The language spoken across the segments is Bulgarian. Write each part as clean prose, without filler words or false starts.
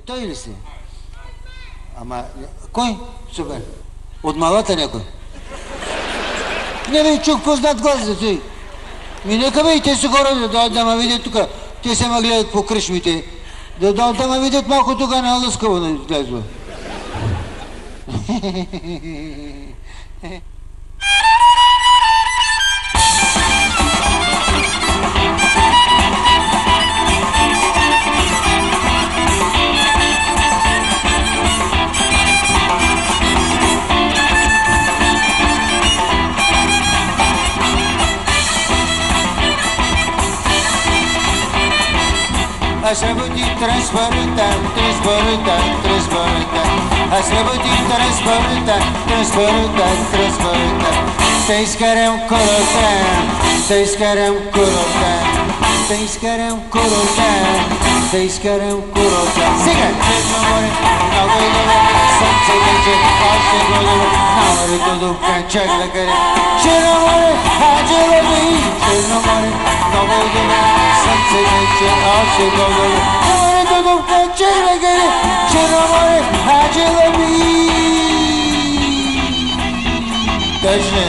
Той ли си? Ама, кой? Супер. От малата някой? Не бе, чух познат глас за той. Ми нека бе и те са хора да ме видят тук. Те се ме гледат по кръшмите. Да ме видят малко тук на лъскаво да излезва. Аз работих транспорта. Аз работих транспорта. Да изкарам курорта. Сега! Черно море, много е добре, слънце вече, още по-добре, на морето дупка, чак да каре. Черно море, хаджи лови, Черно море, много е добре, слънце вече, още по-добре, на морето дупка, чак да каре. Черно море, хаджи лови. Тъжне!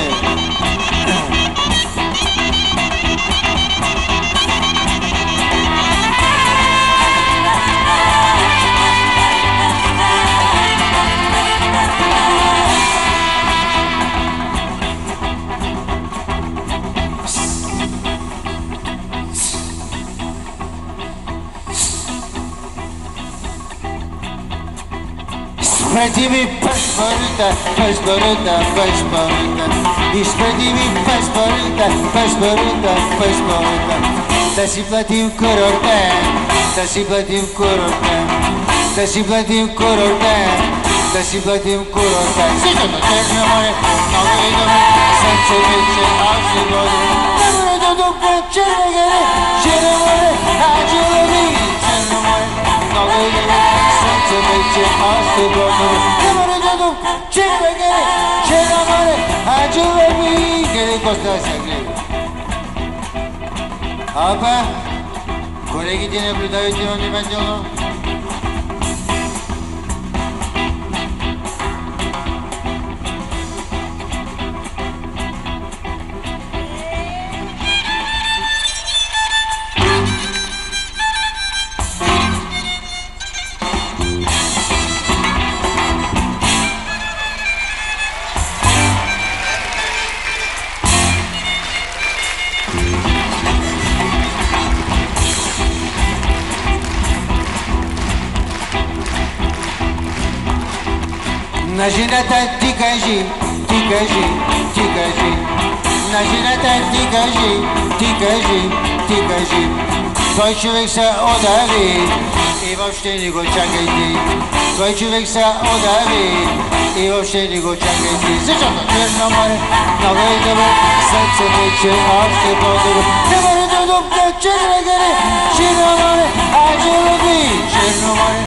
Изпрати ми паспорта. Изпрати ми паспорта. Да си платим курорта. Всичкото Черно море, много е добре, слънце вече, още по-добре, на морето дупка, чак да каре. Черно море, хаджи лови, Черно море, много е добре, слънце вече, още по-добре, на морето дупка, чак да каре. Черно море, хаджи лови. Къде коста се гледа? Апа, колегите наблюдавайте внимателно. На жената ти кажи, на жената ти кажи, той човек се одави и въобще не го чакайте, той човек се одави и въобще не го чакайте, защото Черно море, много е добре, слънце вече, още по-добре, на морето дупка, чак да каре. Черно море, хаджи лови, Черно море.